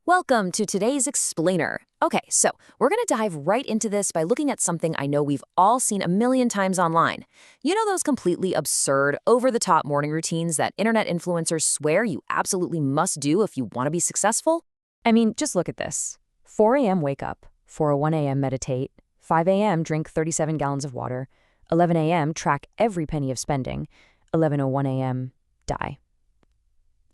Welcome to today's Explainer. Okay, so we're going to dive right into this by looking at something I know we've all seen a million times online. You know those completely absurd, over-the-top morning routines that internet influencers swear you absolutely must do if you want to be successful? I mean, just look at this. 4 a.m. wake up, 4:01 a.m. meditate, 5 a.m. drink 37 gallons of water, 11 a.m. track every penny of spending, 11:01 a.m. die.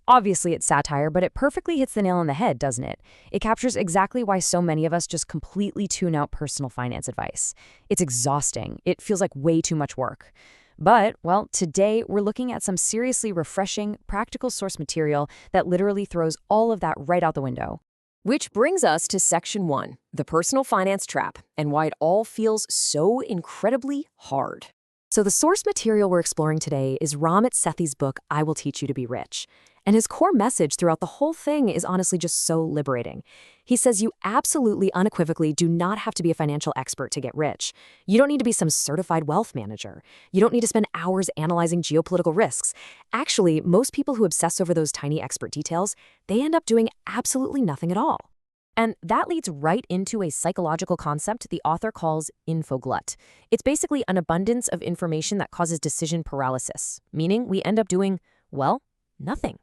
Obviously, it's satire, but it perfectly hits the nail on the head, doesn't it? It captures exactly why so many of us just completely tune out personal finance advice. It's exhausting. It feels like way too much work. But, well, today we're looking at some seriously refreshing, practical source material that literally throws all of that right out the window. Which brings us to Section 1, the personal finance trap, and why it all feels so incredibly hard. So the source material we're exploring today is Ramit Sethi's book, I Will Teach You to Be Rich. And his core message throughout the whole thing is honestly just so liberating. He says you absolutely unequivocally do not have to be a financial expert to get rich. You don't need to be some certified wealth manager. You don't need to spend hours analyzing geopolitical risks. Actually, most people who obsess over those tiny expert details, they end up doing absolutely nothing at all. And that leads right into a psychological concept the author calls infoglut. It's basically an abundance of information that causes decision paralysis, meaning we end up doing, well, nothing.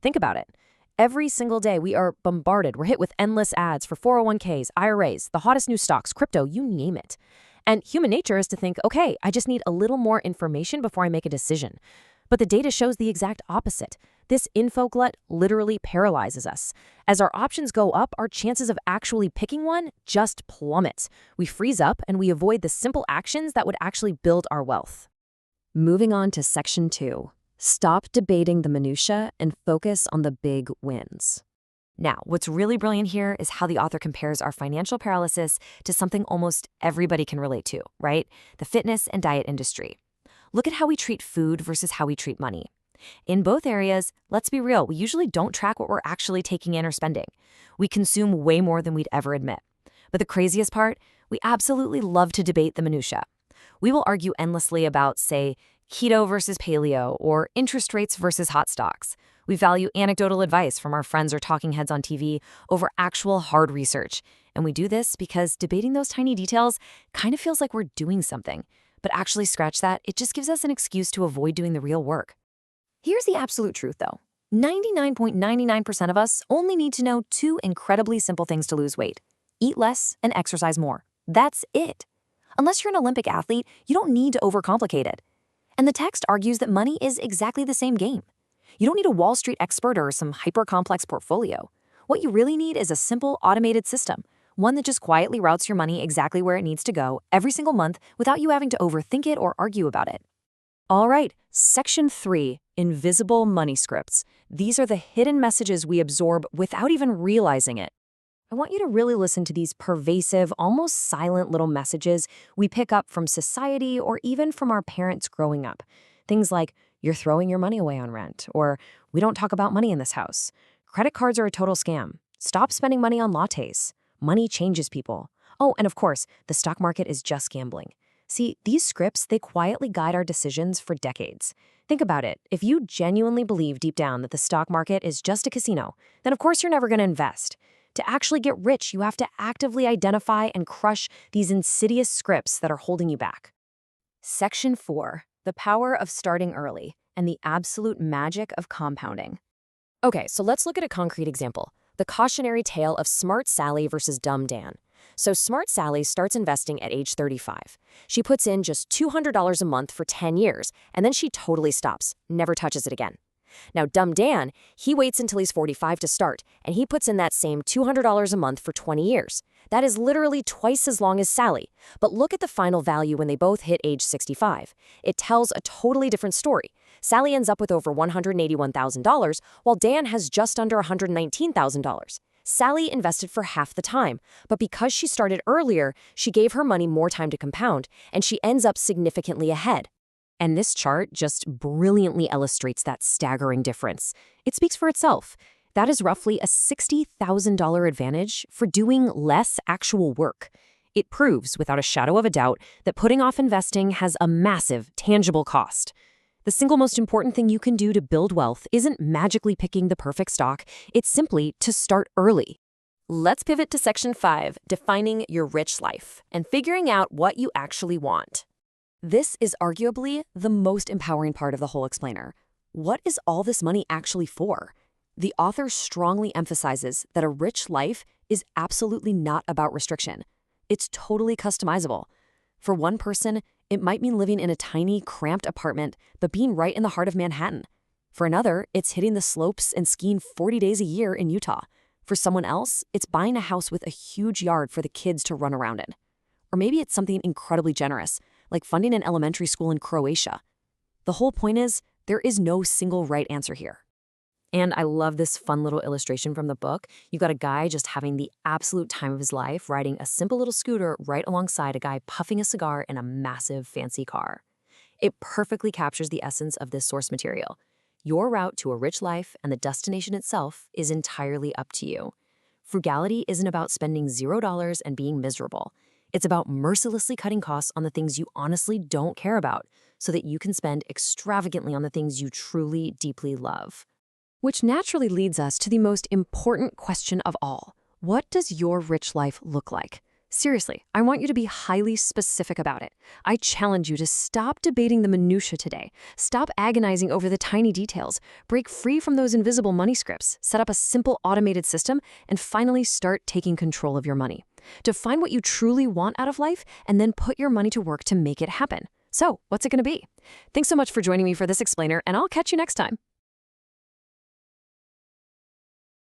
Think about it. Every single day we are bombarded. We're hit with endless ads for 401ks, IRAs, the hottest new stocks, crypto, you name it. And human nature is to think, okay, I just need a little more information before I make a decision. But the data shows the exact opposite. This infoglut literally paralyzes us. As our options go up, our chances of actually picking one just plummets. We freeze up and we avoid the simple actions that would actually build our wealth. Moving on to Section 2. Stop debating the minutia and focus on the big wins. Now, what's really brilliant here is how the author compares our financial paralysis to something almost everybody can relate to, right? The fitness and diet industry. Look at how we treat food versus how we treat money. In both areas, let's be real, we usually don't track what we're actually taking in or spending. We consume way more than we'd ever admit. But the craziest part, we absolutely love to debate the minutia. We will argue endlessly about, say, keto versus paleo, or interest rates versus hot stocks. We value anecdotal advice from our friends or talking heads on TV over actual hard research. And we do this because debating those tiny details kind of feels like we're doing something. But actually, scratch that, it just gives us an excuse to avoid doing the real work. Here's the absolute truth, though. 99.99% of us only need to know two incredibly simple things to lose weight: eat less and exercise more. That's it. Unless you're an Olympic athlete, you don't need to overcomplicate it. And the text argues that money is exactly the same game. You don't need a Wall Street expert or some hyper-complex portfolio. What you really need is a simple, automated system, one that just quietly routes your money exactly where it needs to go every single month without you having to overthink it or argue about it. All right, Section 3, invisible money scripts. These are the hidden messages we absorb without even realizing it. I want you to really listen to these pervasive, almost silent little messages we pick up from society or even from our parents growing up. Things like, you're throwing your money away on rent, or we don't talk about money in this house. Credit cards are a total scam. Stop spending money on lattes. Money changes people. Oh, and of course, the stock market is just gambling. See, these scripts, they quietly guide our decisions for decades. Think about it. If you genuinely believe deep down that the stock market is just a casino, then of course you're never going to invest. To actually get rich, you have to actively identify and crush these insidious scripts that are holding you back. Section 4, the power of starting early and the absolute magic of compounding. Okay, so let's look at a concrete example. The cautionary tale of Smart Sally versus Dumb Dan. So Smart Sally starts investing at age 35. She puts in just $200 a month for 10 years, and then she totally stops, never touches it again. Now, Dumb Dan, he waits until he's 45 to start, and he puts in that same $200 a month for 20 years. That is literally twice as long as Sally. But look at the final value when they both hit age 65. It tells a totally different story. Sally ends up with over $181,000, while Dan has just under $119,000. Sally invested for half the time, but because she started earlier, she gave her money more time to compound, and she ends up significantly ahead. And this chart just brilliantly illustrates that staggering difference. It speaks for itself. That is roughly a $60,000 advantage for doing less actual work. It proves, without a shadow of a doubt, that putting off investing has a massive, tangible cost. The single most important thing you can do to build wealth isn't magically picking the perfect stock. It's simply to start early. Let's pivot to Section 5, defining your rich life and figuring out what you actually want. This is arguably the most empowering part of the whole explainer. What is all this money actually for? The author strongly emphasizes that a rich life is absolutely not about restriction. It's totally customizable. For one person, it might mean living in a tiny, cramped apartment, but being right in the heart of Manhattan. For another, it's hitting the slopes and skiing 40 days a year in Utah. For someone else, it's buying a house with a huge yard for the kids to run around in. Or maybe it's something incredibly generous, like funding an elementary school in Croatia. The whole point is, there is no single right answer here. And I love this fun little illustration from the book. You got a guy just having the absolute time of his life, riding a simple little scooter right alongside a guy puffing a cigar in a massive fancy car. It perfectly captures the essence of this source material. Your route to a rich life and the destination itself is entirely up to you. Frugality isn't about spending $0 and being miserable. It's about mercilessly cutting costs on the things you honestly don't care about so that you can spend extravagantly on the things you truly, deeply love. Which naturally leads us to the most important question of all. What does your rich life look like? Seriously, I want you to be highly specific about it. I challenge you to stop debating the minutia today. Stop agonizing over the tiny details. Break free from those invisible money scripts. Set up a simple automated system and finally start taking control of your money. Define what you truly want out of life and then put your money to work to make it happen. So, what's it going to be? Thanks so much for joining me for this explainer, and I'll catch you next time.